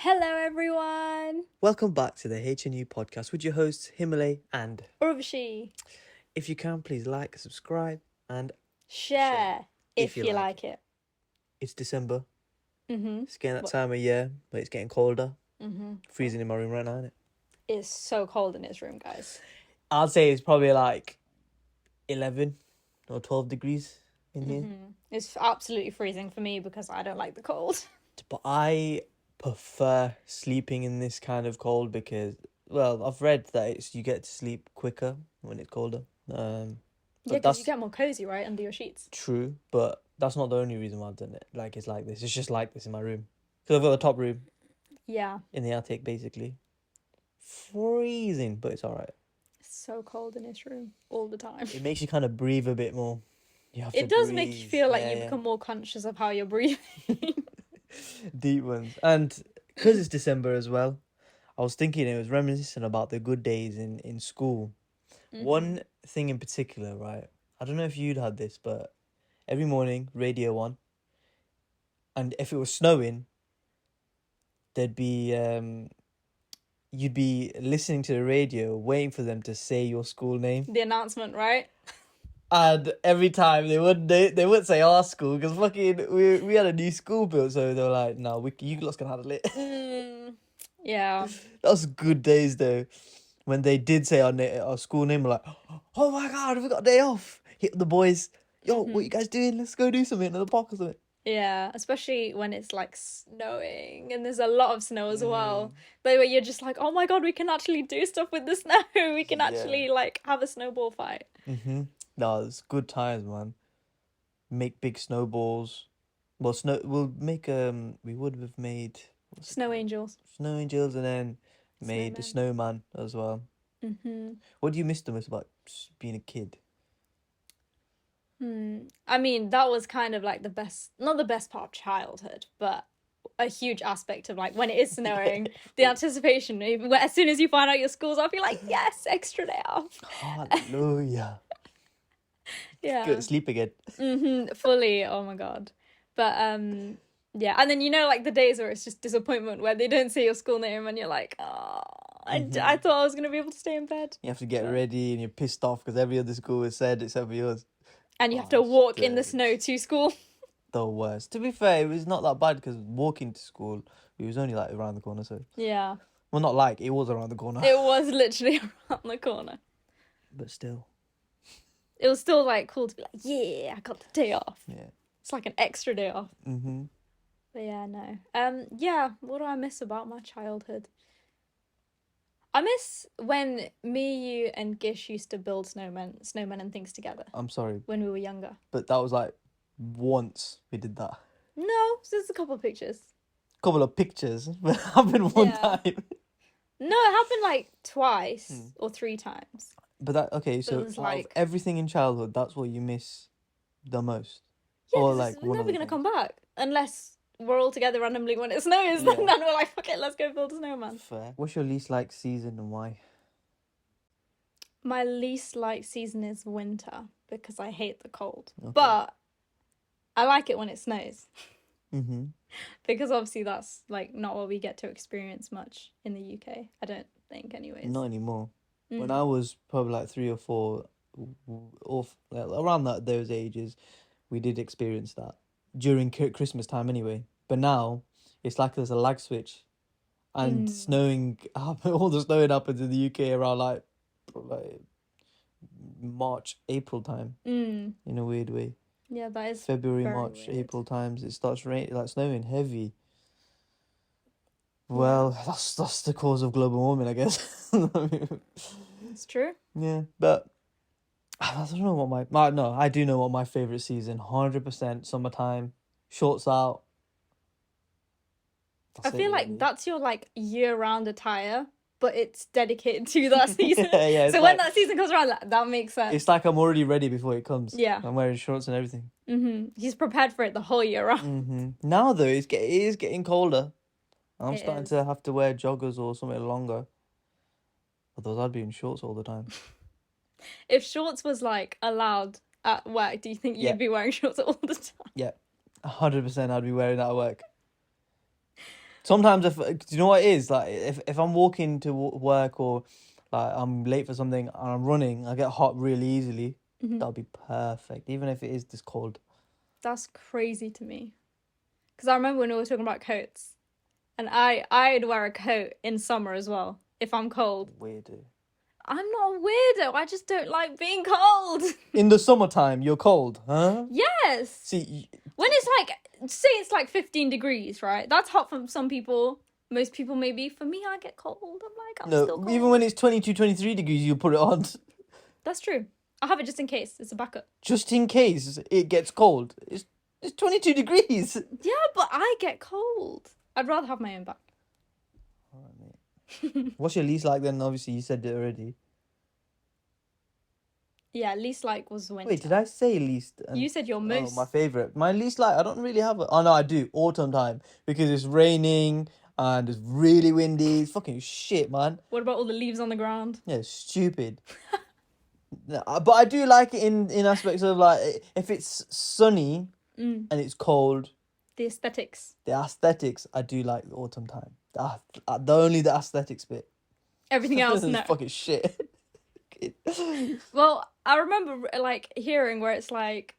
Hello, everyone. Welcome back to the HNU podcast with your hosts Himalay, and Urvashi. if you can, please like, subscribe, and Share if you like it. It's December. Mm-hmm. It's getting that time of year where it's getting colder. Mm-hmm. Freezing in my room right now, isn't it? It's so cold in his room, guys. I'd say it's probably like 11 or 12 degrees in here. It's absolutely freezing for me because I don't like the cold. But I prefer sleeping in this kind of cold because, well, I've read that you get to sleep quicker when it's colder. Yeah, because you get more cozy, right, under your sheets. True, but that's not the only reason why I've done it. Like, it's like this. It's just like this in my room. Because I've got the top room. Yeah. In the attic, basically. Freezing, but it's alright. It's so cold in his room all the time. It makes you kind of breathe a bit more. It does make you feel like you become more conscious of how you're breathing. Deep ones. And because it's December as well, I was thinking it was reminiscent about the good days in school. One thing in particular, right? I don't know if you'd had this, but every morning, Radio 1. And if it was snowing, there'd be you'd be listening to the radio, waiting for them to say your school name. The announcement, right? And every time they wouldn't say our school because fucking we had a new school built, so they were like, "No, you lot's can handle it." Yeah. That was good days though. When they did say our school name, we're like, "Oh my god, we got a day off!" Hit the boys, "Yo, what you guys doing? Let's go do something in the park or something." Yeah, especially when it's like snowing and there's a lot of snow as well. Where you're just like, oh my god, we can actually do stuff with the snow. We can actually like have a snowball fight. No, it's good times, man. Make big snowballs. Well, we would have made Snow angels. Snow angels, and then made the snowman as well. What do you miss the most about being a kid? I mean, that was kind of like not the best part of childhood, but a huge aspect of like when it is snowing, the anticipation. As soon as you find out your school's off, you're like, yes, extra day off. Hallelujah. Yeah. Go to sleep again. Fully. Oh my god. But yeah, and then like the days where it's just disappointment where they don't say your school name and you're like, oh, I thought I was gonna be able to stay in bed. You have to get ready and you're pissed off because every other school has said except for yours. And you have to walk in the snow to school. The worst. To be fair, it was not that bad because walking to school, it was only like around the corner. So yeah. Well, not like it was around the corner. It was literally around the corner. But still. It was still like cool to be like, yeah, I got the day off. Yeah. It's like an extra day off. But yeah, no. Yeah, what do I miss about my childhood? I miss when me, you, and Gish used to build snowmen and things together. I'm sorry. When we were younger. But that was like once we did that. No, there's a couple of pictures. Couple of pictures, but it happened one time. No, it happened like twice or 3 times. But that, okay, so out of everything in childhood, that's what you miss the most? Yeah, or like we're never going to come back unless we're all together randomly when it snows. Then we're like, fuck it, let's go build a snowman. Fair. What's your least liked season and why? My least liked season is winter because I hate the cold. Okay. But I like it when it snows. Because obviously that's like not what we get to experience much in the UK. I don't think anyways. Not anymore. When I was probably like 3 or 4, around those ages, we did experience that during Christmas time anyway. But now it's like there's a lag switch, and all the snowing happens in the UK around like March, April time. In a weird way. Yeah, that is February, March, weird. April times. It starts raining, like snowing heavy. Well, that's the cause of global warming, I guess. It's true. Yeah, but I don't know what no, I do know what my favourite season, 100% summertime, shorts out. I feel like that's your like year-round attire, but it's dedicated to that season. So when that season comes around, that makes sense. It's like I'm already ready before it comes. Yeah. I'm wearing shorts and everything. He's prepared for it the whole year round. Now though, it is getting colder. I'm starting to have to wear joggers or something longer. Otherwise, I'd be in shorts all the time. If shorts was like allowed at work, do you think you'd be wearing shorts all the time? Yeah, 100% I'd be wearing that at work. Sometimes do you know what it is? Like if I'm walking to work or like I'm late for something and I'm running, I get hot really easily. That'll be perfect, even if it is this cold. That's crazy to me. Because I remember when we were talking about coats, and I'd wear a coat in summer as well if I'm cold. Weirdo. I'm not a weirdo. I just don't like being cold. In the summertime, you're cold, huh? Yes. See, When it's like, say it's like 15 degrees, right? That's hot for some people. Most people maybe. For me, I get cold. I'm still cold. Even when it's 22, 23 degrees, you put it on. That's true. I have it just in case. It's a backup. Just in case it gets cold. It's 22 degrees. Yeah, but I get cold. I'd rather have my own back. What's your least like then? Obviously, you said it already. Yeah, least like was winter. Wait, did I say least? You said your most. Oh, my favourite. My least like, I don't really have it. Oh, no, I do. Autumn time. Because it's raining and it's really windy. It's fucking shit, man. What about all the leaves on the ground? Yeah, it's stupid. No, but I do like it in aspects of like, if it's sunny and it's cold. The aesthetics. The aesthetics, I do like the autumn time. Only the aesthetics bit. Everything else, no. Fucking shit. Well, I remember like hearing where it's like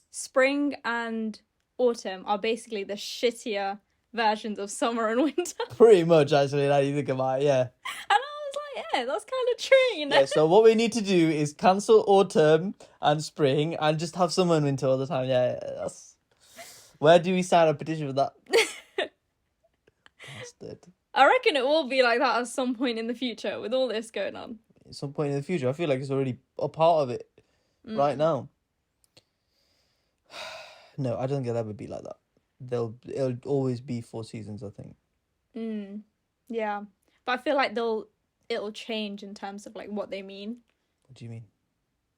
spring and autumn are basically the shittier versions of summer and winter. Pretty much, actually, now you think about it, yeah. And I was like, yeah, that's kind of true, you know? Yeah, so what we need to do is cancel autumn and spring and just have summer and winter all the time. Yeah, that's... Where do we sign a petition for that? Bastard. I reckon it will be like that at some point in the future with all this going on. At some point in the future, I feel like it's already a part of it right now. No, I don't think it'll ever be like that. It'll always be 4 seasons, I think. Yeah, but I feel like it'll change in terms of like what they mean. What do you mean?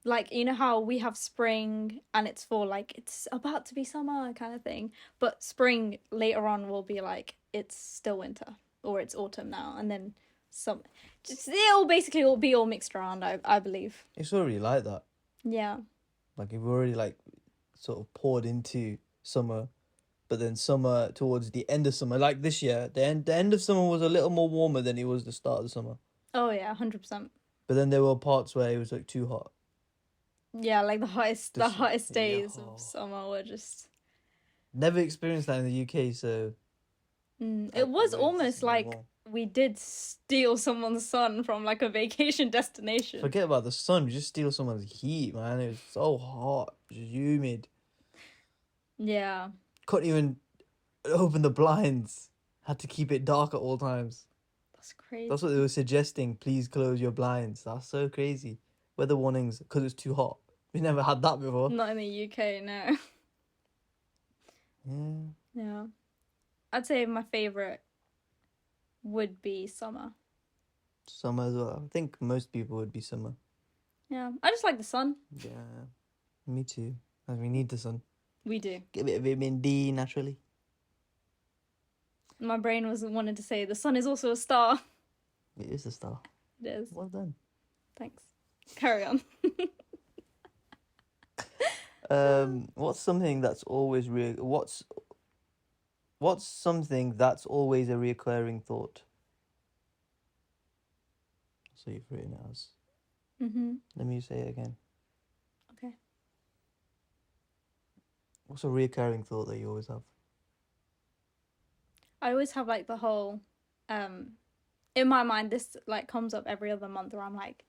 Like, you know how we have spring and it's for like it's about to be summer kind of thing, but spring later on will be like it's still winter or it's autumn now, and then it'll basically all be all mixed around. I believe It's already like that. Yeah. Like we've already like sort of poured into summer, but then summer towards the end of summer, like this year, the end of summer was a little more warmer than it was the start of the summer. Oh yeah, 100%. But then there were parts where it was like too hot. Yeah, like the hottest days of summer were just... Never experienced that in the UK, so... It was almost like we did steal someone's sun from like a vacation destination. Forget about the sun, we just steal someone's heat, man. It was so hot, humid. Yeah. Couldn't even open the blinds. Had to keep it dark at all times. That's crazy. That's what they were suggesting. Please close your blinds. That's so crazy. Weather warnings because it's too hot. We never had that before. Not in the UK, no. Yeah. I'd say my favourite would be summer. Summer as well. I think most people would be summer. Yeah. I just like the sun. Yeah. Me too. And we need the sun. We do. Get a bit of vitamin D naturally. My brain wanted to say the sun is also a star. It is a star. It is. Well done. Thanks. Carry on. What's something that's always what's something that's always a recurring thought? So you've written it as. Let me say it again. Okay. What's a recurring thought that you always have? I always have like the whole in my mind this like comes up every other month where I'm like,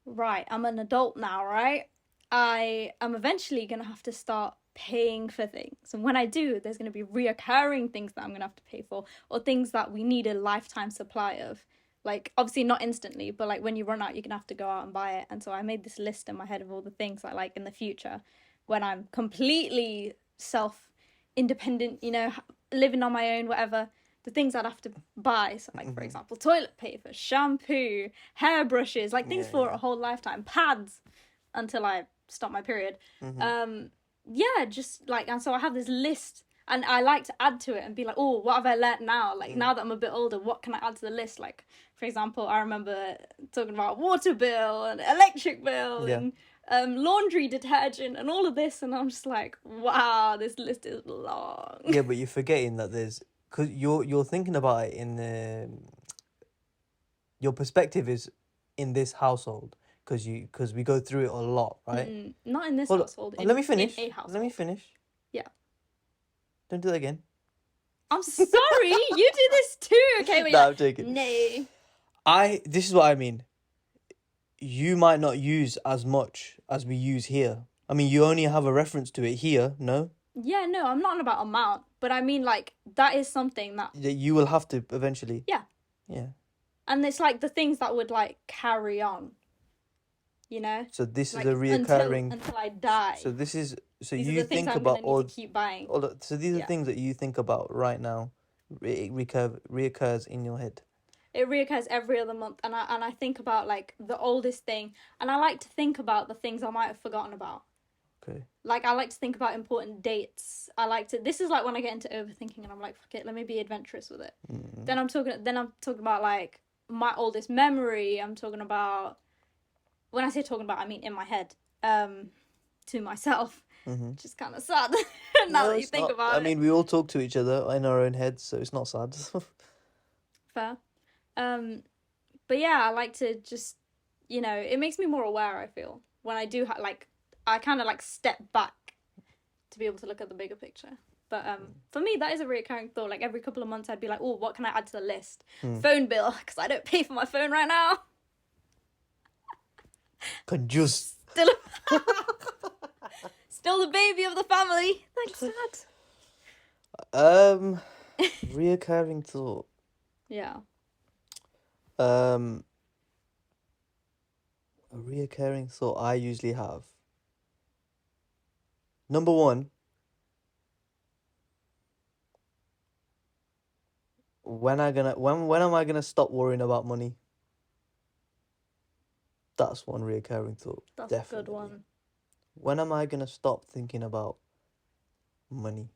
right, I'm an adult now, right? I am eventually going to have to start paying for things. And when I do, there's going to be reoccurring things that I'm going to have to pay for, or things that we need a lifetime supply of. Like, obviously not instantly, but like when you run out, you're going to have to go out and buy it. And so I made this list in my head of all the things I like in the future when I'm completely self-independent, you know, living on my own, whatever. The things I'd have to buy, so like, for example, toilet paper, shampoo, hairbrushes, like things for a whole lifetime, pads until I stop my period. Yeah, just like, and so I have this list, and I like to add to it and be like, oh, what have I learnt now? Like, now that I'm a bit older, what can I add to the list? Like, for example, I remember talking about water bill and electric bill and laundry detergent and all of this, and I'm just like, wow, this list is long. Yeah, but you're forgetting that there's because you're thinking about it in the your perspective is in this household because we go through it a lot, right? Not in this Hold household. let me finish. In a household. Let me finish. Yeah. Don't do that again. I'm sorry, you do this too. Okay, wait. No, I'm joking. Nay. This is what I mean. You might not use as much as we use here. I mean, you only have a reference to it here, no? Yeah, no, I'm not on about amount, but I mean, like, that is something that... That you will have to eventually. Yeah. Yeah. And it's, like, the things that would, like, carry on, you know? So this like, is a reoccurring... Until I die. So this is... So these you are the things think I'm about gonna need to keep buying. So these are things that you think about right now. It reoccurs in your head. It reoccurs every other month, and I think about, like, the oldest thing, and I like to think about the things I might have forgotten about. Okay. Like, I like to think about important dates. This is like when I get into overthinking and I'm like, fuck it, let me be adventurous with it. Mm-hmm. Then I'm talking about, like, my oldest memory. I'm talking about, when I say talking about, I mean in my head, to myself. Mm-hmm. Which is kind of sad now that you think about it. I mean, we all talk to each other in our own heads, so it's not sad. Fair. But yeah, I like to just, it makes me more aware, I feel, when I do I kind of like step back to be able to look at the bigger picture. But for me, that is a recurring thought. Like, every couple of months, I'd be like, oh, what can I add to the list? Phone bill, because I don't pay for my phone right now. Conjuice. Still the baby of the family. Thanks, Dad. Reoccurring thought. Yeah. A reoccurring thought I usually have. Number one, when am I gonna stop worrying about money? That's one reoccurring thought. That's definitely. A good one. When am I gonna stop thinking about money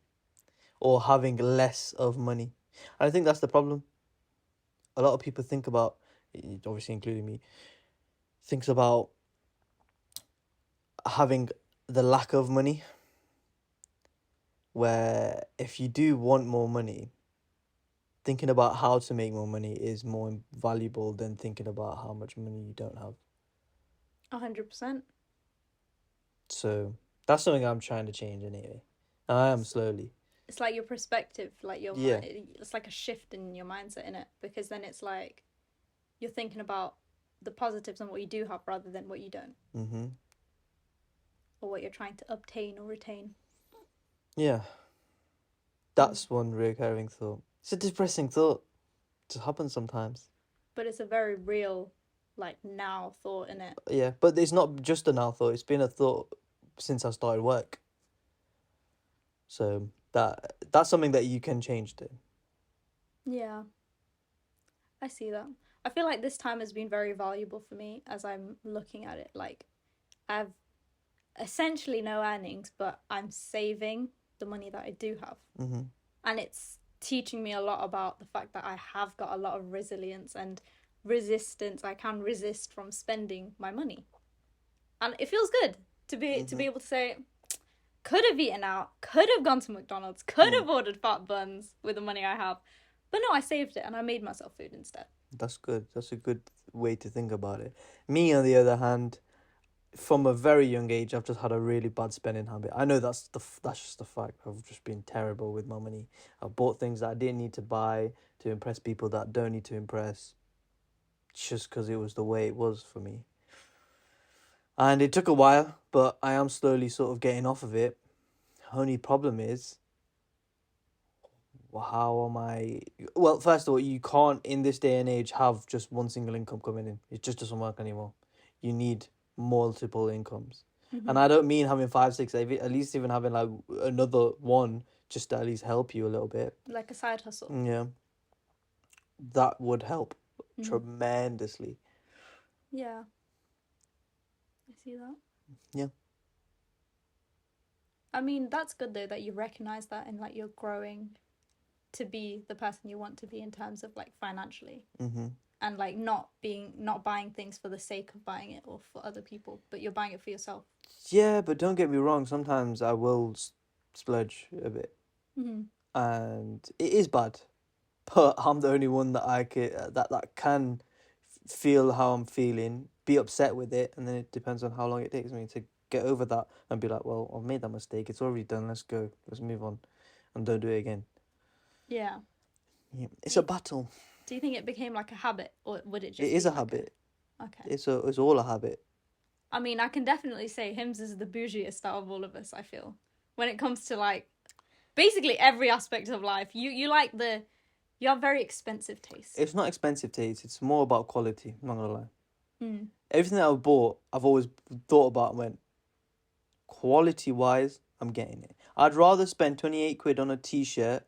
or having less of money? And I think that's the problem. A lot of people think about, obviously including me, thinks about having the lack of money, where if you do want more money, thinking about how to make more money is more valuable than thinking about how much money you don't have. 100%. So that's something I'm trying to change anyway. I am slowly. It's like your perspective, like your Yeah. It's like a shift in your mindset, in it, because then it's like you're thinking about the positives and what you do have rather than what you don't. Mm-hmm. Or what you're trying to obtain or retain. Yeah. That's one recurring thought. It's a depressing thought. It just happens sometimes. But it's a very real, like, now thought, innit? Yeah, but it's not just a now thought. It's been a thought since I started work. So that's something that you can change to. Yeah. I see that. I feel like this time has been very valuable for me as I'm looking at it. Like, I've essentially no earnings, but I'm saving the money that I do have. Mm-hmm. And it's teaching me a lot about the fact that I have got a lot of resilience and resistance. I can resist from spending my money. And it feels good to be able to say, could have eaten out, could have gone to McDonald's, could have ordered fat buns with the money I have. But no, I saved it and I made myself food instead. That's good. That's a good way to think about it. Me, on the other hand, from a very young age, I've just had a really bad spending habit. I know that's just the fact. I've just been terrible with my money. I've bought things that I didn't need to buy to impress people that I don't need to impress, just because it was the way it was for me. And it took a while, but I am slowly sort of getting off of it. Only problem is, how am I... Well, first of all, you can't, in this day and age, have just one single income coming in. It just doesn't work anymore. You need multiple incomes. Mm-hmm. And I don't mean having 5, 6, at least even having like another one just to at least help you a little bit. Like a side hustle. Yeah. That would help tremendously. Yeah. I see that. Yeah. I mean, that's good though that you recognize that and like you're growing to be the person you want to be in terms of like financially. Mm-hmm. And like not buying things for the sake of buying it or for other people, but you're buying it for yourself. Yeah, but don't get me wrong. Sometimes I will splurge a bit. Mm-hmm. and it is bad. But I'm the only one that I could that can feel how I'm feeling, be upset with it, and then it depends on how long it takes me to get over that and be like, well, I've made that mistake. It's already done. Let's go. Let's move on, and don't do it again. Yeah. Yeah, it's a battle. Do you think it became like a habit, or would it just? It is a like habit. Okay. It's all a habit. I mean, I can definitely say Hims is the bougiest out of all of us, I feel. When it comes to, like, basically every aspect of life. You have very expensive taste. It's not expensive taste. It's more about quality. I'm not gonna lie. Mm. Everything that I've bought, I've always thought about and went, quality-wise, I'm getting it. I'd rather spend 28 quid on a t-shirt,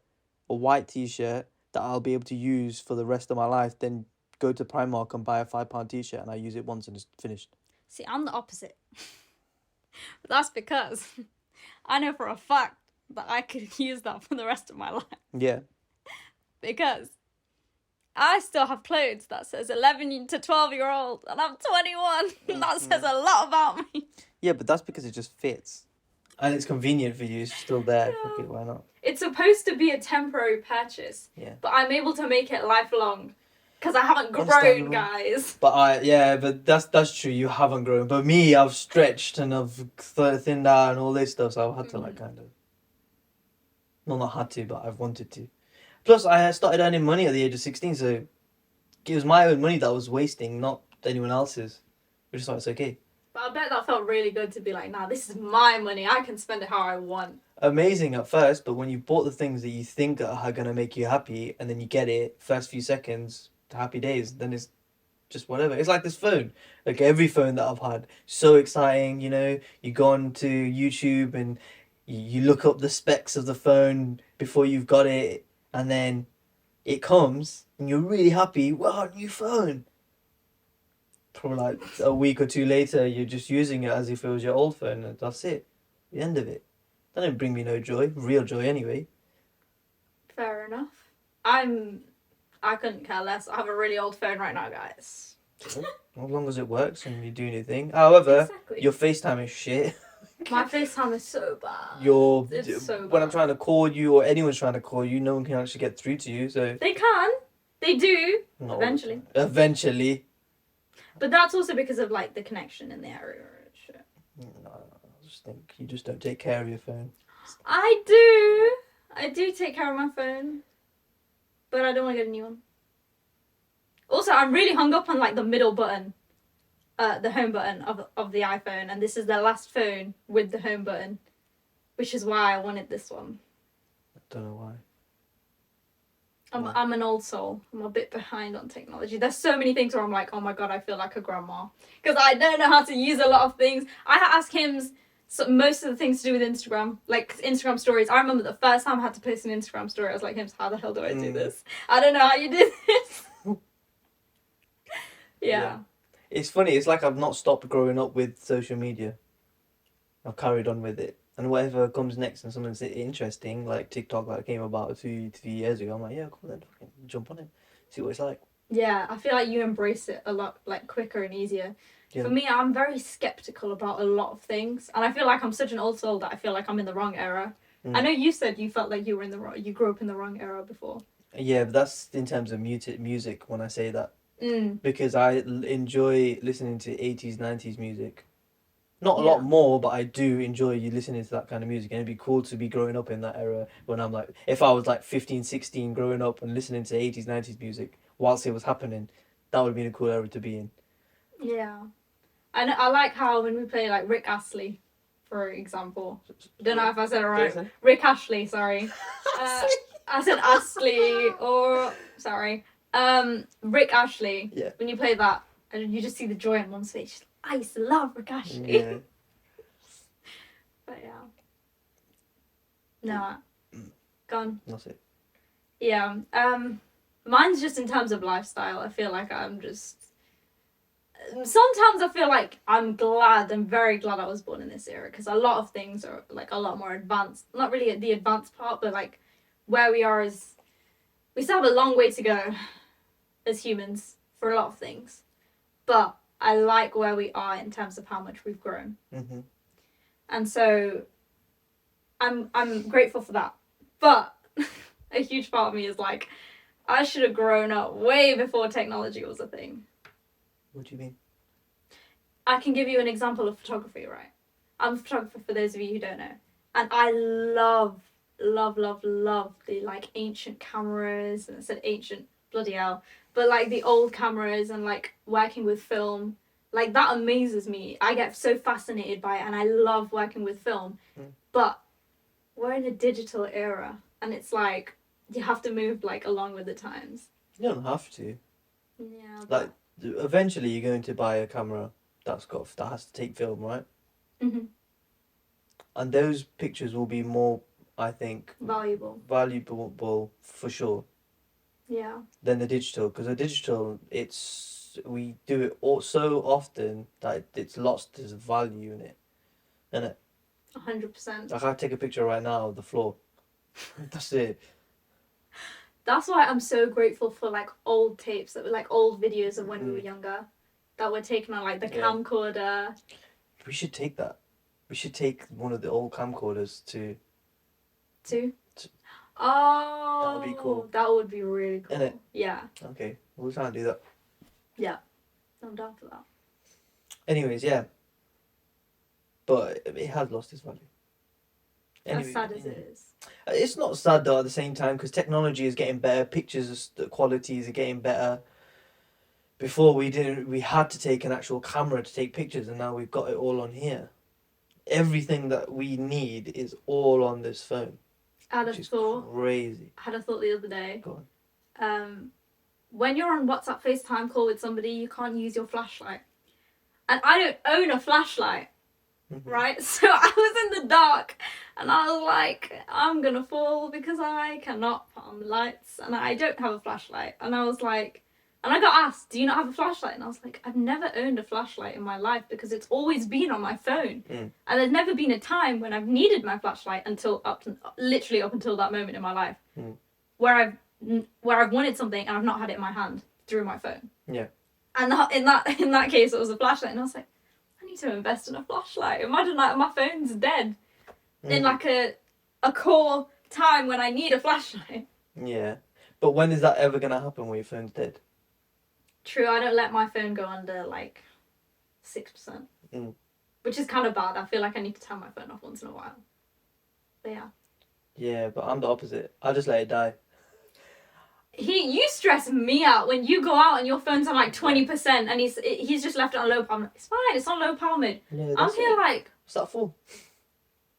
a white t-shirt, that I'll be able to use for the rest of my life than go to Primark and buy a £5 t-shirt and I use it once and it's finished. See, I'm the opposite. But that's because I know for a fact that I could use that for the rest of my life. Yeah. Because I still have clothes that says 11 to 12-year-old and I'm 21. That says a lot about me. Yeah, but that's because it just fits. And it's convenient for you. It's still there. Yeah. Fuck it, why not? It's supposed to be a temporary purchase. Yeah. But I'm able to make it lifelong. Because I haven't grown, guys. But but that's true. You haven't grown. But me, I've stretched and I've thinned out and all this stuff. So I've had to like kind of, well, not had to, but I've wanted to. Plus, I started earning money at the age of 16, so it was my own money that I was wasting, not anyone else's. Which is why it's okay. But I bet that felt really good to be like, nah, this is my money. I can spend it how I want. Amazing at first, but when you bought the things that you think are gonna make you happy, and then you get it, first few seconds, happy days, then it's just whatever. It's like this phone. Like every phone that I've had, so exciting, you know, you go on to YouTube and you look up the specs of the phone before you've got it, and then it comes and you're really happy. Wow, new phone. Probably like a week or two later, you're just using it as if it was your old phone, and that's it. The end of it. That didn't bring me no joy, real joy anyway. Fair enough. I couldn't care less. I have a really old phone right now, guys. As long as it works and you do anything. However, Exactly. your FaceTime is shit. My FaceTime is so bad. It's so bad. When I'm trying to call you or anyone's trying to call you, no one can actually get through to you. So They can. They do. Not eventually. Eventually. But that's also because of like the connection in the area and shit. No, I just think you just don't take care of your phone. I do. I do take care of my phone. But I don't want to get a new one. Also, I'm really hung up on like the middle button. The home button of the iPhone. And this is the last phone with the home button. Which is why I wanted this one. I don't know why. I'm an old soul. I'm a bit behind on technology. There's so many things where I'm like, oh my god, I feel like a grandma. Because I don't know how to use a lot of things. I ask him most of the things to do with Instagram. Like Instagram stories. I remember the first time I had to post an Instagram story, I was like, him, how the hell do I do this? I don't know how you do this. Yeah. It's funny. It's like I've not stopped growing up with social media. I've carried on with it. And whatever comes next and something's interesting, like TikTok that came about 2 years ago, I'm like, yeah, cool, then fucking jump on it. See what it's like. Yeah, I feel like you embrace it a lot like quicker and easier. Yeah. For me, I'm very skeptical about a lot of things. And I feel like I'm such an old soul that I feel like I'm in the wrong era. I know you said you felt like you were you grew up in the wrong era before. Yeah, but that's in terms of music when I say that. Because I enjoy listening to 80s, 90s music. Not a lot more, but I do enjoy you listening to that kind of music. And it'd be cool to be growing up in that era when I'm like, if I was like 15, 16 growing up and listening to 80s, 90s music whilst it was happening, that would have been a cool era to be in. Yeah. And I like how when we play like Rick Astley, for example. I don't know if I said it right. Rick Astley, sorry. I said Astley or, sorry. Rick Astley. Yeah. When you play that, and you just see the joy in one's face. I used to love Rick Astley. Yeah. But yeah. No. Gone. That's it. Yeah. Mine's just in terms of lifestyle. I feel like I'm just... Sometimes I feel like I'm very glad I was born in this era. Because a lot of things are like a lot more advanced. Not really the advanced part, but like where we are is... We still have a long way to go as humans for a lot of things. But I like where we are in terms of how much we've grown. Mm-hmm. And so I'm grateful for that. But a huge part of me is like, I should have grown up way before technology was a thing. What do you mean? I can give you an example of photography, right? I'm a photographer for those of you who don't know. And I love the like ancient cameras, and I said ancient, bloody hell. But like the old cameras and like working with film, like that amazes me. I get so fascinated by it and I love working with film. But we're in a digital era and it's like you have to move like along with the times. You don't have to. Yeah. Like eventually you're going to buy a camera that has to take film, right? Mm-hmm. And those pictures will be more, I think, valuable for sure. Yeah. Than the digital, because the digital, we do it so often that it's lost its value in it, isn't it? 100%. Like I take a picture right now of the floor. That's it. That's why I'm so grateful for like old tapes that were like old videos of when we were younger, that were taken on like the camcorder. We should take that. We should take one of the old camcorders to. Oh, that would be cool. That would be really cool. Innit? Yeah. Okay, we'll try and do that. Yeah, I'm down for that. Anyways, yeah. But it has lost its value. Anyway, as sad as it is. It's not sad though at the same time, because technology is getting better, pictures, the qualities are getting better. Before we had to take an actual camera to take pictures, and now we've got it all on here. Everything that we need is all on this phone. I had a thought. Crazy. I had a thought the other day. Go on. When you're on WhatsApp FaceTime call with somebody, you can't use your flashlight. And I don't own a flashlight. Right? So I was in the dark and I was like, I'm gonna fall because I cannot put on the lights and I don't have a flashlight. And I was like, and I got asked, do you not have a flashlight? And I was like, I've never owned a flashlight in my life because it's always been on my phone. And there's never been a time when I've needed my flashlight literally up until that moment in my life where I've wanted something and I've not had it in my hand through my phone. Yeah. And in that case, it was a flashlight, and I was like, I need to invest in a flashlight. Imagine like my phone's dead in like a core time when I need a flashlight. Yeah, but when is that ever gonna happen when your phone's dead? True, I don't let my phone go under like 6%, which is kind of bad. I feel like I need to turn my phone off once in a while. But yeah. Yeah, but I'm the opposite. I just let it die. You stress me out when you go out and your phone's on like 20% and he's just left it on low power. It's fine, it's on low power mode. Yeah, I'm here like, what's that for?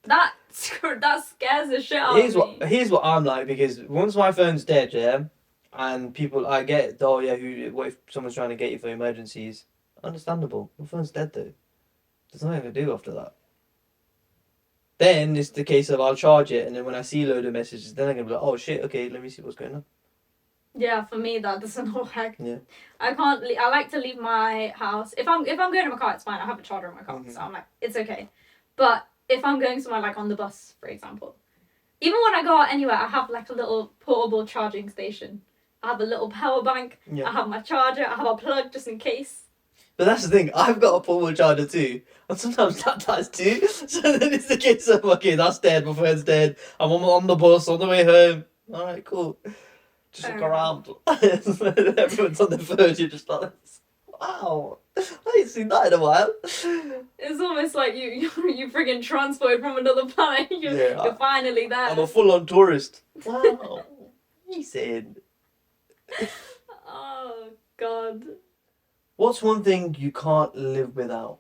That scares the shit out of me. Here's what I'm like, because once my phone's dead, yeah, and I get, what if someone's trying to get you for emergencies? Understandable. My phone's dead though. There's nothing to do after that. Then it's the case of I'll charge it, and then when I see a load of messages, then I'm gonna be like, oh shit, okay, let me see what's going on. Yeah, for me that doesn't work. Yeah. I can't. I like to leave my house. If I'm going to my car, it's fine. I have a charger in my car, so I'm like, it's okay. But if I'm going somewhere like on the bus, for example, even when I go out anywhere, I have like a little portable charging station. I have a little power bank. Yeah. I have my charger. I have a plug just in case. But that's the thing. I've got a portable charger too, and sometimes that dies too. So then it's the case of, okay, that's dead. My phone's dead. I'm on the bus on the way home. All right, cool. Just look around. Everyone's on their phone. You're just like, wow, I ain't seen that in a while. It's almost like you friggin' transported from another planet. You're finally there. I'm a full-on tourist. Wow. What are you saying? Oh, God. What's one thing you can't live without?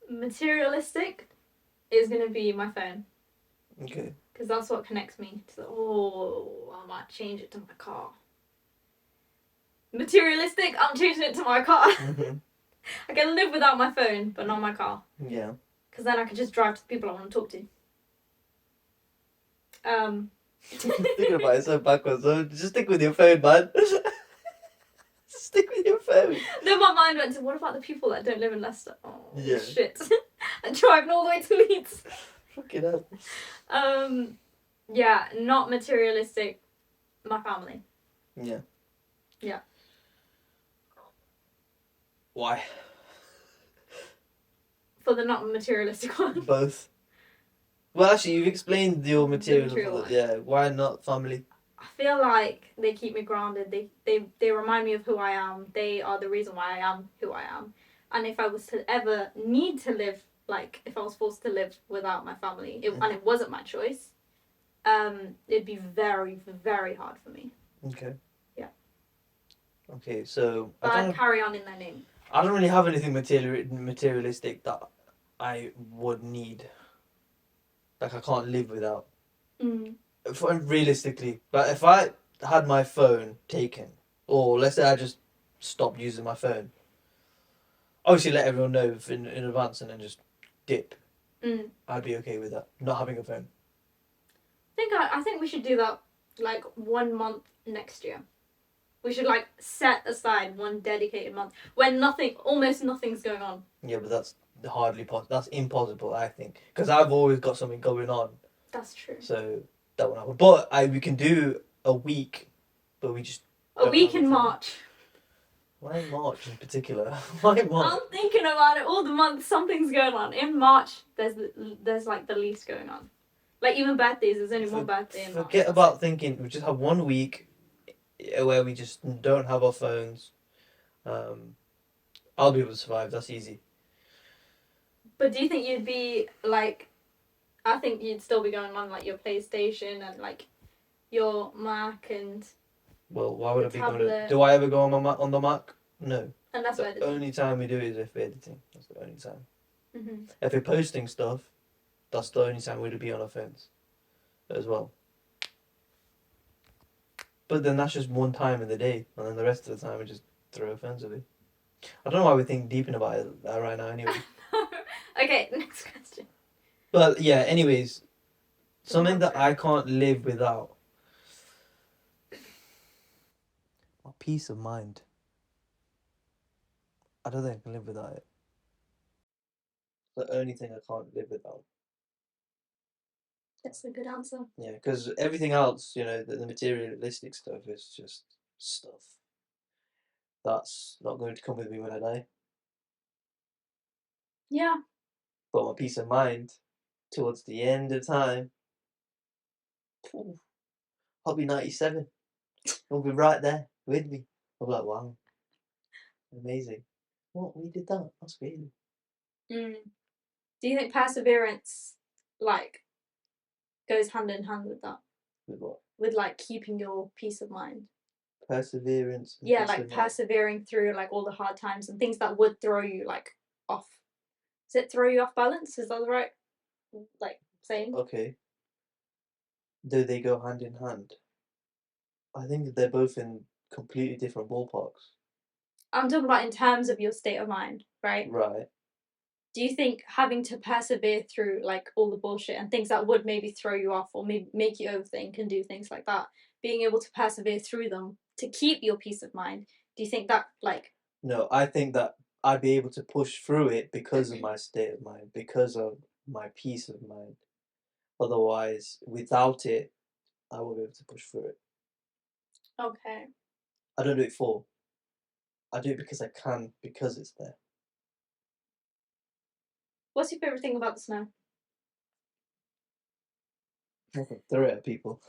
Materialistic is going to be my phone. Okay. Because that's what connects me to I might change it to my car. Materialistic, I'm changing it to my car. I can live without my phone, but not my car. Yeah. Because then I can just drive to the people I want to talk to. Thinking about it so backwards. So just stick with your phone, man. Stick with your phone. Then my mind went to, what about the people that don't live in Leicester? Oh, yeah. Shit. I'm driving all the way to Leeds. Fucking hell. Yeah, not materialistic. My family. Yeah. Yeah. Why? For the not materialistic one. Both. Well, actually, you've explained your material. material Yeah, why not family? I feel like they keep me grounded. They remind me of who I am. They are the reason why I am who I am. And if I was to ever need to live, like if I was forced to live without my family, and it wasn't my choice, it'd be very, very hard for me. Okay. Yeah. Okay, so but I'd carry on in their name. I don't really have anything materialistic that I would need. Like I can't live without. Realistically, but if I had my phone taken, or let's say I just stopped using my phone, obviously let everyone know in advance and then just dip. I'd be okay with that. Not having a phone. I think we should do that like 1 month next year. We should like set aside one dedicated month when almost nothing's going on. Yeah, but that's hardly possible. That's impossible, I think, because I've always got something going on. That's true. So that won't happen. But we can do a week, but we just a week in March. Why March in particular? Why March? I'm thinking about it all the months. Something's going on in March. There's like the least going on. Like even birthdays. There's only one birthday in March. Forget about thinking. We just have 1 week where we just don't have our phones. I'll be able to survive. That's easy. But do you think you'd be like? I think you'd still be going on like your PlayStation and like your Mac and. Well, why would I be going to? Do I ever go on the Mac? No. And that's the only time we do it is if we're editing. That's the only time. Mm-hmm. If we're posting stuff, that's the only time we'd be on our phones, as well. But then that's just one time in the day, and then the rest of the time we just throw our phones away. I don't know why we're thinking deep about it right now. Anyway. Okay, next question. But yeah, anyways, something that I can't live without. My peace of mind. I don't think I can live without it. The only thing I can't live without. That's a good answer. Yeah, because everything else, the materialistic stuff is just stuff that's not going to come with me when I die. Yeah. But my peace of mind, towards the end of time, I'll be 97. I'll be right there with me. I'll be like, wow, amazing. What, we did that? That's great. Do you think perseverance, like, goes hand in hand with that? With what? With, like, keeping your peace of mind. Perseverance? Yeah, like, persevering through, like, all the hard times and things that would throw you, like, off. Does it throw you off balance? Is that the right, like, saying? Okay. Do they go hand in hand? I think they're both in completely different ballparks. I'm talking about in terms of your state of mind, right? Right. Do you think having to persevere through like all the bullshit and things that would maybe throw you off or maybe make you overthink and do things like that, being able to persevere through them to keep your peace of mind, do you think that like? No, I think that I'd be able to push through it because of my state of mind, because of my peace of mind. Otherwise, without it, I won't be able to push through it. Okay. I don't do it for. I do it because I can, because it's there. What's your favourite thing about the snow? Throw it at people.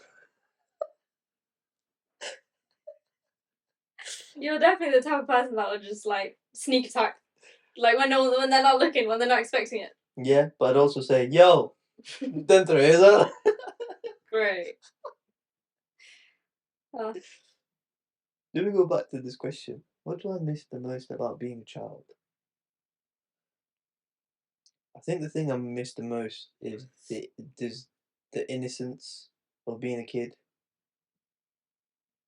You're definitely the type of person that would just like sneak attack, like when they're not looking, when they're not expecting it. Yeah, but I'd also say, "Yo, then throw it out." Great. Let me go back to this question. What do I miss the most about being a child? I think the thing I miss the most is the innocence of being a kid.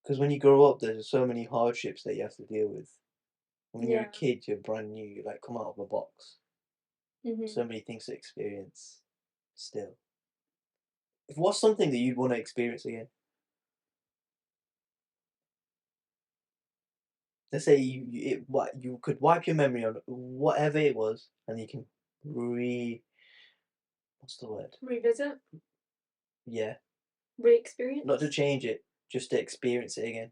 Because when you grow up, there's so many hardships that you have to deal with. When you're a kid, you're brand new. You like come out of a box. So many things to experience. Still, what's something that you'd want to experience again? Let's say you could wipe your memory on whatever it was, and you can what's the word? Revisit. Yeah. Re-experience. Not to change it, just to experience it again.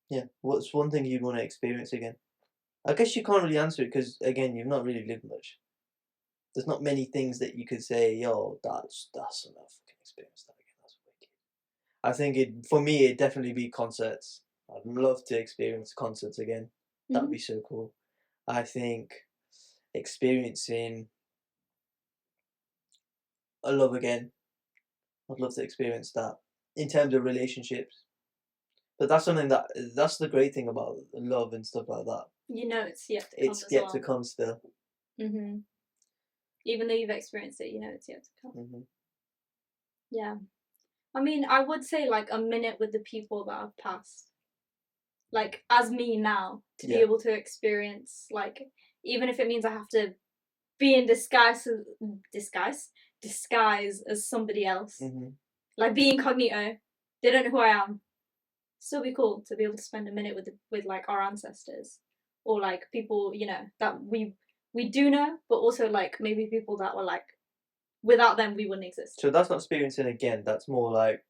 Yeah. What's one thing you'd want to experience again? I guess you can't really answer it because again, you've not really lived much. There's not many things that you could say, yo, that's enough. I can experience that again. That's wicked. I think for me, it'd definitely be concerts. I'd love to experience concerts again. That'd be so cool. I think experiencing a love again. I'd love to experience that in terms of relationships. But that's the great thing about love and stuff like that. You know it's yet to come It's yet to come still. Even though you've experienced it, you know it's yet to come. Yeah. I mean, I would say like a minute with the people that have passed. Like, as me now, to be able to experience, like, even if it means I have to be in disguise as somebody else. Like, be incognito. They don't know who I am. Still be cool to be able to spend a minute with like our ancestors, or like people, you know, that we do know, but also like maybe people that were like, without them we wouldn't exist. So that's not experiencing again. That's more like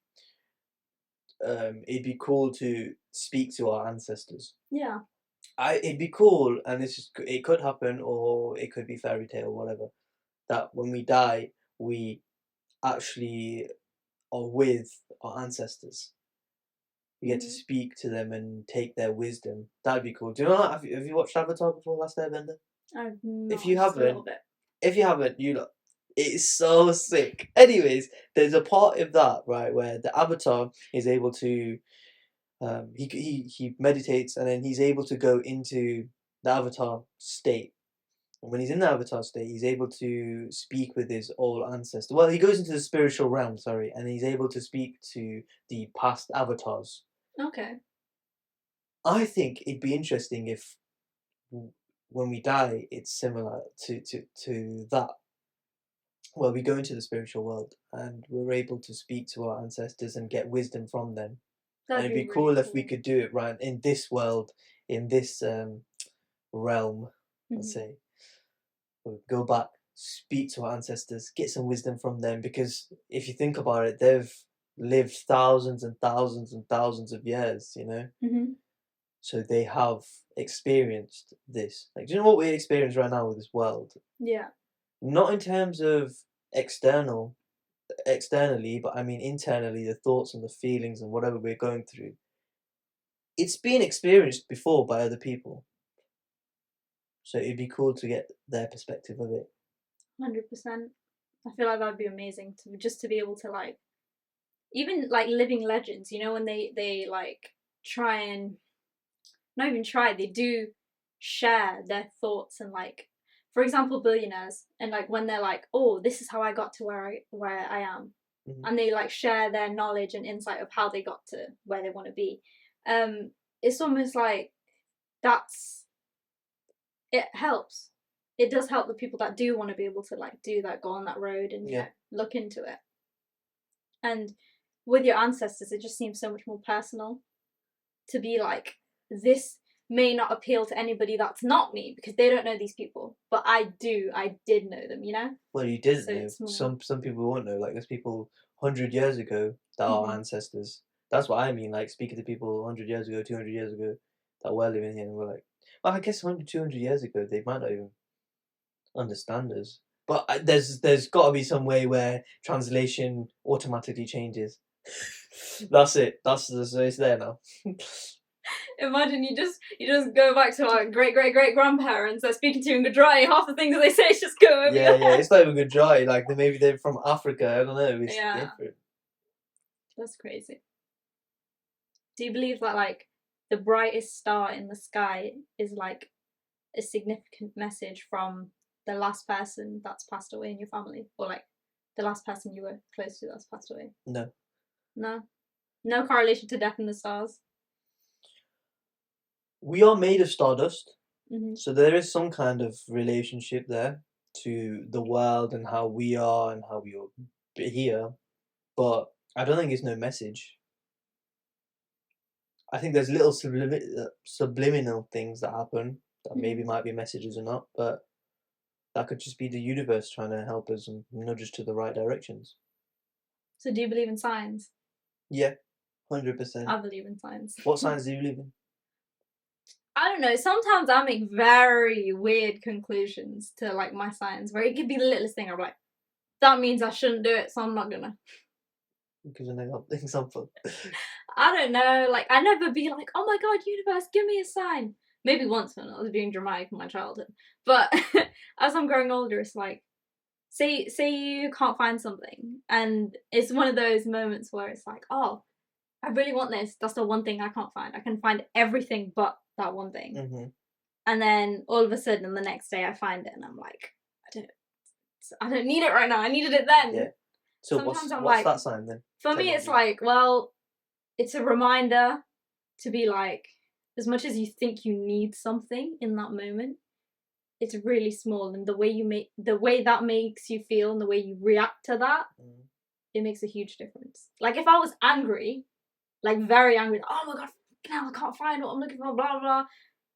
it'd be cool to speak to our ancestors. Yeah. It'd be cool, and it could happen, or it could be fairy tale, or whatever. That when we die, we actually are with our ancestors. You get to speak to them and take their wisdom. That'd be cool. Do you know that? Have you watched Avatar before, Last Airbender? I've not. If you haven't, a little bit. If you haven't, you look. It's so sick. Anyways, there's a part of that, right, where the Avatar is able to, he meditates, and then he's able to go into the Avatar state. And when he's in the Avatar state, he's able to speak with his old ancestor. Well, he goes into the spiritual realm, sorry, and he's able to speak to the past avatars. Okay. I think it'd be interesting if, when we die, it's similar to that. Well, we go into the spiritual world and we're able to speak to our ancestors and get wisdom from them. And it'd be cool if we could do it right in this world, in this realm, let's say. We'll go back, speak to our ancestors, get some wisdom from them, because if you think about it, they've lived thousands and thousands and thousands of years, you know? So they have experienced this. Like, do you know what we experience right now with this world? Yeah. Not in terms of externally, but I mean internally, the thoughts and the feelings and whatever we're going through. It's been experienced before by other people. So it'd be cool to get their perspective of it. 100%. I feel like that'd be amazing to be able to like, even like living legends, you know, when they like try and not even try, they do share their thoughts, and like, for example, billionaires, and like when they're like, oh, this is how I got to where I am, and they like share their knowledge and insight of how they got to where they want to be. It's almost like it helps. It does help the people that do want to be able to like do that, go on that road, and you know, look into it. And with your ancestors, it just seems so much more personal to be like, this may not appeal to anybody that's not me, because they don't know these people, but I did know them, you know. Well, you didn't know. Some people won't know. Like, there's people 100 years ago that are ancestors. That's what I mean. Like, speaking to people 100 years ago, 200 years ago that were living here, and we're like, well, I guess 100, 200 years ago they might not even understand us. But there's got to be some way where translation automatically changes. That's it. It's there now. Imagine you just go back to our great grandparents. They're speaking to you in Gujarati. Half the things they say is just go over your head. It's not even Gujarati. Like, maybe they're from Africa. I don't know. It's different. That's crazy. Do you believe that like the brightest star in the sky is like a significant message from the last person that's passed away in your family, or like the last person you were close to that's passed away? No correlation to death in the stars. We are made of stardust, so there is some kind of relationship there to the world and how we are and how we are here, but I don't think it's no message. I think there's little subliminal things that happen that maybe might be messages or not, but that could just be the universe trying to help us and nudge us to the right directions. So do you believe in signs? Yeah, 100%. I believe in signs. What signs do you believe in? I don't know. Sometimes I make very weird conclusions to like my signs, where it could be the littlest thing. I'm like, that means I shouldn't do it, so I'm not gonna. Because an example. I don't know. Like, I never be like, oh my god, universe, give me a sign. Maybe once when I was being dramatic in my childhood, but as I'm growing older, it's like, say you can't find something, and it's one of those moments where it's like, oh, I really want this. That's the one thing I can't find. I can find everything but that one thing. Mm-hmm. And then all of a sudden, the next day, I find it, and I'm like, I don't need it right now. I needed it then. Yeah. So Sometimes I'm what's like, that sign then? For me, it's like, well, it's a reminder to be like, as much as you think you need something in that moment, it's really small, and the way that makes you feel and the way you react to that, it makes a huge difference. Like if I was angry, like very angry, oh my god, now I can't find what I'm looking for, blah blah.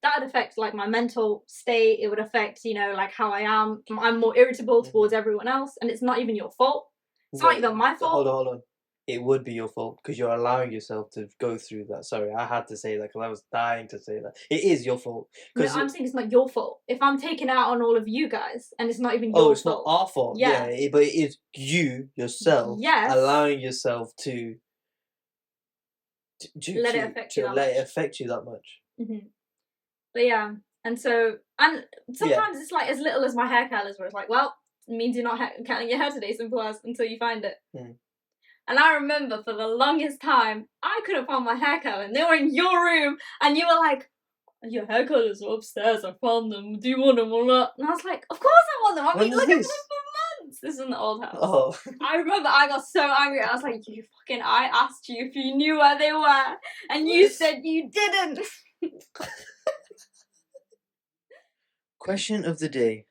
That would affect like my mental state. It would affect, like how I am. I'm more irritable towards everyone else, and it's not even your fault. It's not even my fault. Hold on. It would be your fault because you're allowing yourself to go through that. Sorry, I had to say that because I was dying to say that. It is your fault. No, I'm saying it's not your fault. If I'm taking out on all of you guys and it's not even your fault. Oh, it's not our fault. Yeah, but it is you, yourself, allowing yourself to let it affect you that much. Mm-hmm. But yeah, and sometimes it's like as little as my hair colours, where it's like, well, it means you're not cutting your hair today, simple as, until you find it. And I remember for the longest time, I couldn't find my hair colour, and they were in your room, and you were like, your hair colours are upstairs, I found them, do you want them or not? And I was like, of course I want them, I've been looking for them for months. This is in the old house. Oh. I remember I got so angry, I was like, I asked you if you knew where they were, and you said you didn't. Question of the day.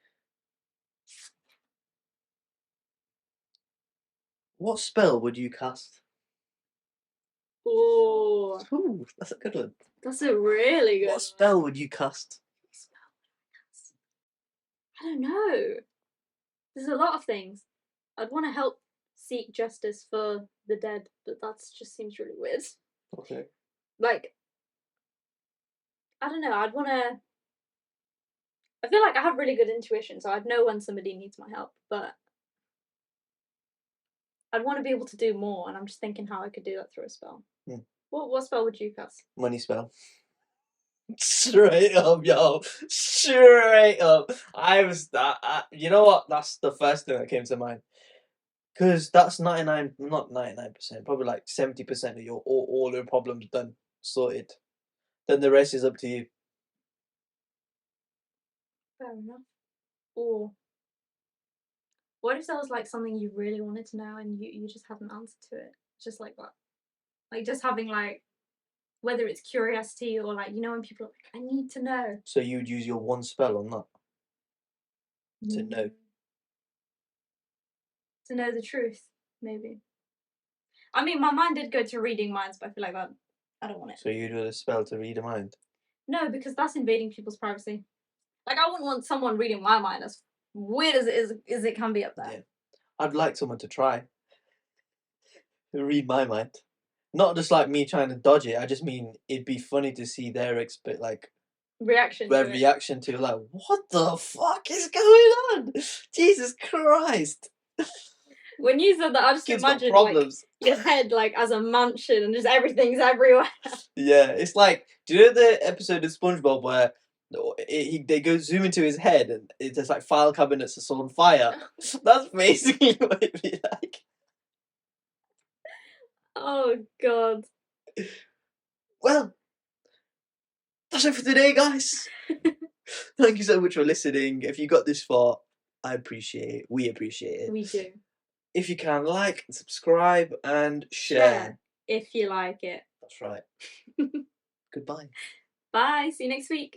What spell would you cast? Oh. Ooh, that's a good one. That's a really good one. What spell would you cast? I don't know. There's a lot of things. I'd want to help seek justice for the dead, but that just seems really weird. Okay. Like, I don't know, I feel like I have really good intuition, so I'd know when somebody needs my help, but I'd want to be able to do more, and I'm just thinking how I could do that through a spell. What spell would you cast? Money spell. Straight up, yo. Straight up. You know what? That's the first thing that came to mind. Because that's not 99%, probably like 70% of your all your problems done, sorted. Then the rest is up to you. Fair enough. Or what if there was like something you really wanted to know and you just had an answer to it? Just like that. Like just having like, whether it's curiosity or like, when people are like, I need to know. So you'd use your one spell on that? To know? To know the truth, maybe. I mean, my mind did go to reading minds, but I feel like that, I don't want it. So you'd do a spell to read a mind? No, because that's invading people's privacy. Like, I wouldn't want someone reading my mind, as weird as it can be up there. Yeah. I'd like someone to try. To read my mind. Not just like me trying to dodge it, I just mean it'd be funny to see their reaction to it, like, what the fuck is going on? Jesus Christ. When you said that, I just imagined like your head like as a mansion and just everything's everywhere. Yeah, it's like, do you know the episode of SpongeBob where they go zoom into his head and there's like file cabinets that's on fire? That's basically what it'd be like. Oh god. Well, that's it for today, guys. Thank you so much for listening. If you got this far, I appreciate it. We appreciate it. We do. If you can, like, subscribe, and share. If you like it. That's right. Goodbye. Bye. See you next week.